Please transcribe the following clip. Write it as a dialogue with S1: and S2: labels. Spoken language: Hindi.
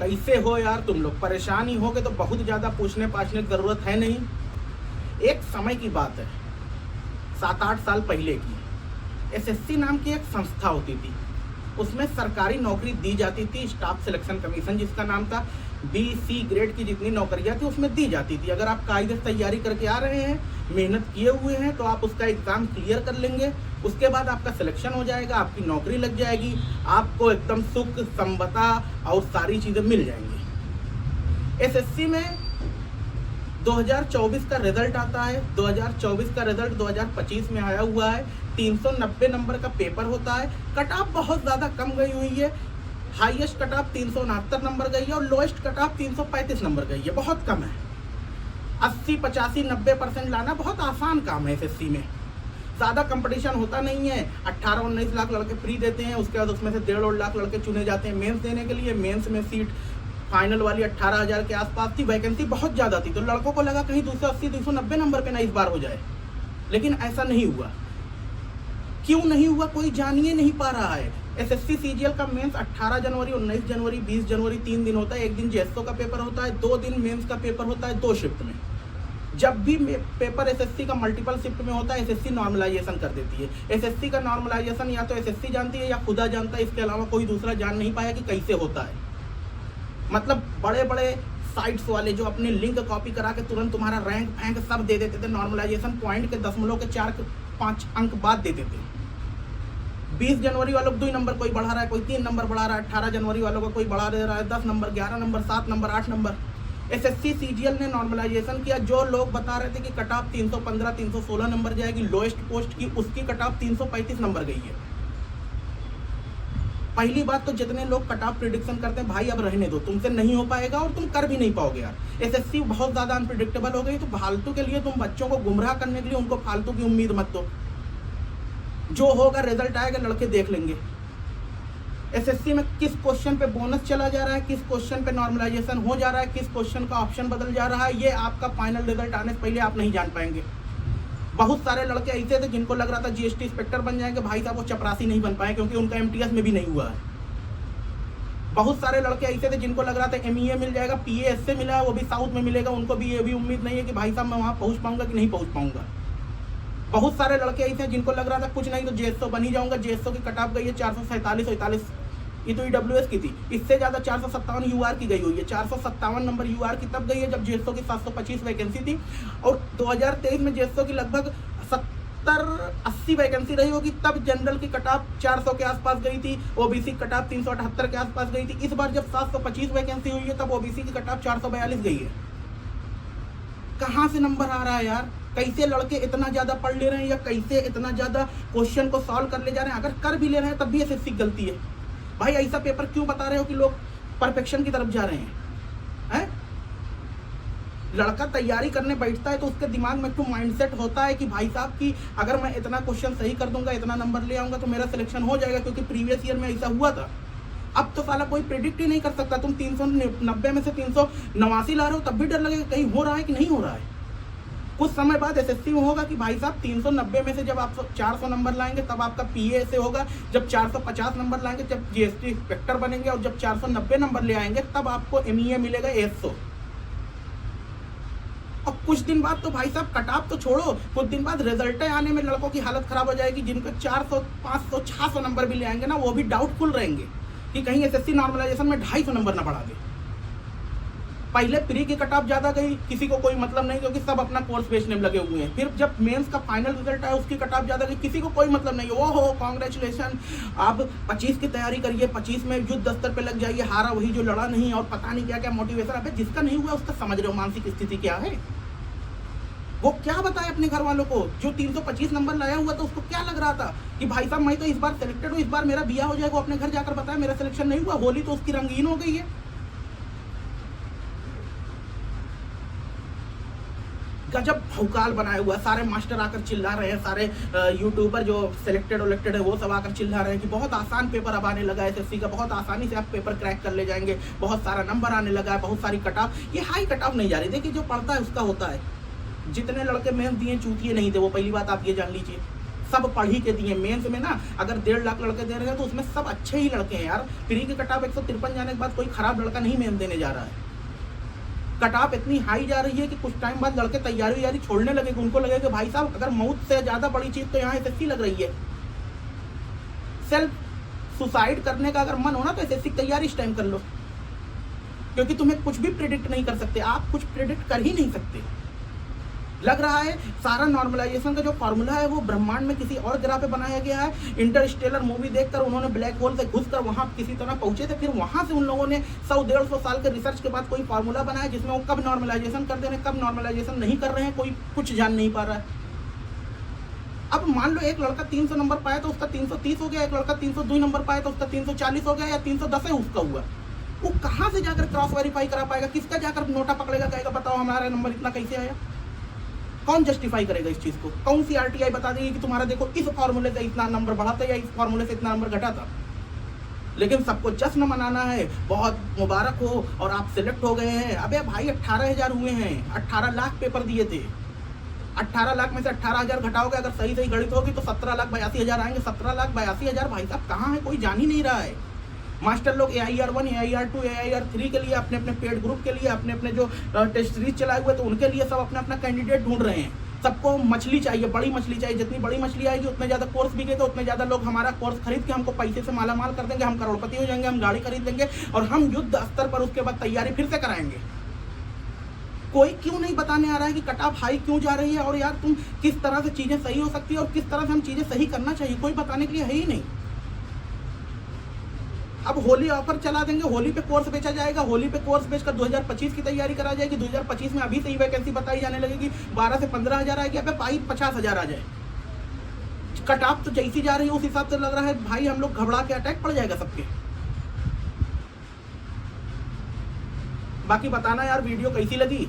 S1: कैसे हो यार तुम लोग? परेशान ही होगे तो बहुत ज़्यादा पूछने पाछने की ज़रूरत है नहीं। एक समय की बात है, 7-8 साल पहले की, एसएससी नाम की एक संस्था होती थी। उसमें सरकारी नौकरी दी जाती थी, स्टाफ सिलेक्शन कमीशन जिसका नाम था। बी सी ग्रेड की जितनी नौकरियां थी उसमें दी जाती थी। अगर आप कायदे से तैयारी करके आ रहे हैं, मेहनत किए हुए हैं, तो आप उसका एग्ज़ाम क्लियर कर लेंगे। उसके बाद आपका सिलेक्शन हो जाएगा, आपकी नौकरी लग जाएगी, आपको एकदम सुख संपदा और सारी चीज़ें मिल जाएंगी। एसएससी में 2024 का रिजल्ट आता है। 2024 का रिजल्ट 2025 में आया हुआ है। 390 नंबर का पेपर होता है। कट ऑफ बहुत ज़्यादा कम गई हुई है। हाईएस्ट कट ऑफ 369 नंबर गई है और लोएस्ट कट ऑफ 335 नंबर गई है। बहुत कम है। 80, 85, 90% लाना बहुत आसान काम है एसएससी में। ज़्यादा कंपटीशन होता नहीं है। 18-19 लाख लड़के फ्री देते हैं, उसके बाद उसमें से 1.5 लाख लड़के चुने जाते हैं मेंस देने के लिए। मेंस में सीट फाइनल वाली 18,000 के आसपास थी। वैकेंसी बहुत ज़्यादा थी, तो लड़कों को लगा कहीं 280, 290 नंबर पे ना इस बार हो जाए, लेकिन ऐसा नहीं हुआ। क्यों नहीं हुआ कोई जान ही नहीं पा रहा है। एसएससी सीजीएल का मेंस 18 जनवरी, 19 जनवरी, 20 जनवरी 3 दिन होता है। एक दिन जेएसओ का पेपर होता है, 2 दिन मेंस का पेपर होता है, 2 शिफ्ट में। जब भी पेपर एसएससी का मल्टीपल शिफ्ट में होता है, एसएससी नॉर्मलाइजेशन कर देती है। एसएससी का नॉर्मलाइजेशन या तो एसएससी जानती है या खुदा जानता है, इसके अलावा कोई दूसरा जान नहीं पाया कि कैसे होता है। मतलब बड़े बड़े साइट्स वाले जो अपने लिंक कॉपी करा के तुरंत तुम्हारा रैंक फैंक सब दे देते थे। नॉर्मलाइजेशन पॉइंट के 4-5 अंक बाद देते थे। 20 जनवरी वालों को 2 नंबर कोई बढ़ा रहा है, कोई 3 नंबर बढ़ा रहा है। 18 जनवरी वालों को कोई बढ़ा दे रहा है 10 number, 11 number, 7 number, 8 number. SSC CGL ने नॉर्मलाइजेशन किया। जो लोग बता रहे थे कि कट ऑफ 315, 316 नंबर जाएगी लोएस्ट पोस्ट की, उसकी कट ऑफ 335 नंबर गई है। पहली बात तो जितने लोग कट ऑफ प्रिडिक्शन करते हैं, भाई अब रहने दो, तुमसे नहीं हो पाएगा और तुम कर भी नहीं पाओगे यार। एसएससी बहुत ज़्यादा अनप्रिडिक्टेबल हो गई, तो फालतू के लिए तुम बच्चों को गुमराह करने के लिए उनको फालतू की उम्मीद मत दो। जो होगा रिजल्ट आएगा, लड़के देख लेंगे। एसएससी में किस क्वेश्चन पे बोनस चला जा रहा है, किस क्वेश्चन पे नॉर्मलाइजेशन हो जा रहा है, किस क्वेश्चन का ऑप्शन बदल जा रहा है, ये आपका फाइनल रिजल्ट आने से पहले आप नहीं जान पाएंगे। बहुत सारे लड़के ऐसे थे जिनको लग रहा था जीएसटी इंस्पेक्टर बन जाएंगे, भाई साहब वो चपरासी नहीं बन पाए क्योंकि उनका एमटीएस में भी नहीं हुआ है। बहुत सारे लड़के ऐसे थे जिनको लग रहा था एमईए मिल जाएगा, पीएएस से मिला है, वो भी साउथ में मिलेगा, उनको भी ये भी उम्मीद नहीं है कि भाई साहब मैं वहाँ पहुँच पाऊंगा कि नहीं पहुँच पाऊंगा। बहुत सारे लड़के ऐसे हैं जिनको लग रहा था कुछ नहीं तो जेएसओ बन ही जाऊंगा। जेएसओ की कट ऑफ गई है 447, ये तो ईडब्ल्यूएस की थी। इससे ज़्यादा 457 यूआर की गई हुई है। 457 नंबर यूआर की तब गई है जब जेएसओ की 725 वैकेंसी थी, और 2023 में जेएसओ की लगभग 70-80 वैकेंसी रही होगी। तब जनरल की कट ऑफ 400 के आसपास गई थी, ओबीसी कट ऑफ 378 के आसपास गई थी। इस बार जब 725 वैकेंसी हुई है, तब ओबीसी की कट ऑफ 442 गई है। कहाँ से नंबर आ रहा है यार? कैसे लड़के इतना ज़्यादा पढ़ ले रहे हैं, या कैसे इतना ज़्यादा क्वेश्चन को सॉल्व कर ले जा रहे हैं? अगर कर भी ले रहे हैं तब भी एसएससी की गलती है। भाई ऐसा पेपर क्यों बता रहे हो कि लोग परफेक्शन की तरफ जा रहे हैं? लड़का तैयारी करने बैठता है तो उसके दिमाग में तो माइंडसेट होता है कि भाई साहब कि अगर मैं इतना क्वेश्चन सही कर दूंगा, इतना नंबर ले आऊंगा तो मेरा सिलेक्शन हो जाएगा, क्योंकि प्रीवियस ईयर में ऐसा हुआ था। अब तो साला कोई प्रेडिक्ट ही नहीं कर सकता। तुम 390 में से 389 ला रहे हो, तब भी डर लगेगा कहीं हो रहा है कि नहीं हो रहा है। कुछ समय बाद एसएससी में होगा कि भाई साहब 390 में से जब आप 400 नंबर लाएंगे तब आपका पीए से होगा, जब 450 नंबर लाएंगे जब जीएसटी इंस्पेक्टर बनेंगे, और जब 490 नंबर ले आएंगे तब आपको एमईए मिलेगा 100। और कुछ दिन बाद तो भाई साहब कट ऑफ तो छोड़ो, कुछ दिन बाद रिजल्टें आने में लड़कों की हालत खराब हो जाएगी। जिनको 400, 500, 600 नंबर भी ले आएंगे ना, वो भी डाउटफुल रहेंगे कि कहीं एसएससी नॉर्मलाइजेशन में 250 नंबर ना बढ़ा दे। पहले प्री की कट ऑफ ज़्यादा गई, किसी को कोई मतलब नहीं, क्योंकि सब अपना कोर्स बेचने में लगे हुए हैं। फिर जब मेंस का फाइनल रिजल्ट आया, उसकी कट ऑफ ज़्यादा गई, किसी को कोई मतलब नहीं। वो हो कांग्रेचुलेशन, आप 25 की तैयारी करिए, 25 में युद्ध स्तर पे लग जाइए, हारा वही जो लड़ा नहीं, और पता नहीं क्या क्या मोटिवेशन। अबे जिसका नहीं हुआ उसका समझ रहे हो मानसिक स्थिति क्या है? वो क्या बताए अपने घर वालों को? जो 325 नंबर लाया हुआ था उसको क्या लग रहा था कि भाई साहब मैं तो इस बार सिलेक्टेड हूँ, इस बार मेरा बिया हो जाएगा। वो अपने घर जाकर बताया मेरा सिलेक्शन नहीं हुआ। होली तो उसकी रंगीन हो गई है। गजब भौकाल बनाया हुआ है। सारे मास्टर आकर चिल्ला रहे हैं, सारे यूट्यूबर जो सिलेक्टेड है वो सब आकर चिल्ला रहे हैं कि बहुत आसान पेपर अब आने लगा है एसएससी का, बहुत आसानी से आप पेपर क्रैक कर ले जाएंगे, बहुत सारा नंबर आने लगा है, बहुत सारी कट ऑफ। ये हाई कट ऑफ नहीं जा रही। देखिए जो पढ़ता है उसका होता है। जितने लड़के मेहनत दिए चूतिए नहीं थे वो, पहली बात आप ये जान लीजिए। सब पढ़ ही के दिए। मेंस में ना अगर 1.5 लाख लड़के दे रहे हैं तो उसमें सब अच्छे ही लड़के हैं यार। फ्री की कट ऑफ 153 जाने के बाद कोई खराब लड़का नहीं मेंस देने जा रहा है। कट ऑफ इतनी हाई जा रही है कि कुछ टाइम बाद लड़के तैयारी छोड़ने लगेंगे। उनको लगेगा कि भाई साहब अगर मौत से ज़्यादा बड़ी चीज़ तो यहाँ एसएससी लग रही है। सेल्फ सुसाइड करने का अगर मन हो ना तो एसएससी की तैयारी इस टाइम कर लो, क्योंकि तुम्हें कुछ भी प्रेडिक्ट नहीं कर सकते, आप कुछ प्रेडिक्ट कर ही नहीं सकते। लग रहा है सारा नॉर्मलाइजेशन का जो फॉर्मूला है वो ब्रह्मांड में किसी और ग्रह पे बनाया गया है। इंटरस्टेलर मूवी देखकर उन्होंने ब्लैक होल से घुसकर वहां किसी तरह पहुंचे थे, फिर वहां से उन लोगों ने 100-150 साल के रिसर्च के बाद कोई फार्मूला बनाया जिसमें वो कब नॉर्मलाइजेशन कर दे रहे हैं, कब नॉर्मलाइजेशन नहीं कर रहे हैं, कोई कुछ जान नहीं पा रहा है। अब मान लो एक लड़का 300 नंबर पाया तो उसका 330 हो गया, एक लड़का 302 नंबर पाया तो उसका 340 हो गया, या 310 है उसका हुआ। वो कहाँ से जाकर क्रॉस वेरीफाई करा पाएगा? किसका जाकर नोटा पकड़ेगा, कहेगा बताओ हमारा नंबर इतना कैसे आया? कौन जस्टिफाई करेगा इस चीज़ को? कौन सी आरटीआई बता देगी कि तुम्हारा देखो इस फॉर्मूले से इतना नंबर बढ़ा था या इस फॉर्मूले से इतना नंबर घटा था? लेकिन सबको जश्न मनाना है, बहुत मुबारक हो और आप सिलेक्ट हो गए हैं। अबे भाई 18,000 हुए हैं, 18 लाख पेपर दिए थे। 18 लाख में से 18,000 घटाओगे अगर सही गणित होगी तो 17,82,000 आएंगे। 17,82,000 भाई साहब कहाँ है, कोई जान ही नहीं रहा है। मास्टर लोग AIR1, AIR2, AIR3 के लिए अपने अपने पेड ग्रुप के लिए अपने जो टेस्ट सीरीज चलाए हुए तो उनके लिए सब अपना कैंडिडेट ढूंढ रहे हैं। सबको मछली चाहिए, बड़ी मछली चाहिए। जितनी बड़ी मछली आएगी उतने ज़्यादा कोर्स बिकेगा, उतने ज़्यादा लोग हमारा कोर्स खरीद के हमको पैसे से मालामाल कर देंगे, हम करोड़पति हो जाएंगे, हम गाड़ी खरीद लेंगे और हम युद्ध स्तर पर उसके बाद तैयारी फिर से कराएंगे। कोई क्यों नहीं बताने आ रहा है कि कट ऑफ हाई क्यों जा रही है और यार तुम किस तरह से चीज़ें सही हो सकती है और किस तरह से हम चीज़ें सही करना चाहिए, कोई बताने के लिए है ही नहीं। अब होली ऑफर चला देंगे, होली पे कोर्स बेचा जाएगा, होली पे कोर्स बेचकर 2025 की तैयारी करा जाएगी। 2025 में अभी से ही वैकेंसी बताई जाने लगेगी, 12 से 15,000 आएगी, अब 50,000 आ जाए। कट ऑफ तो जैसी जा रही है उस हिसाब से लग रहा है भाई हम लोग घबरा के अटैक पड़ जाएगा सबके। बाकी बताना यार वीडियो कैसी लगी।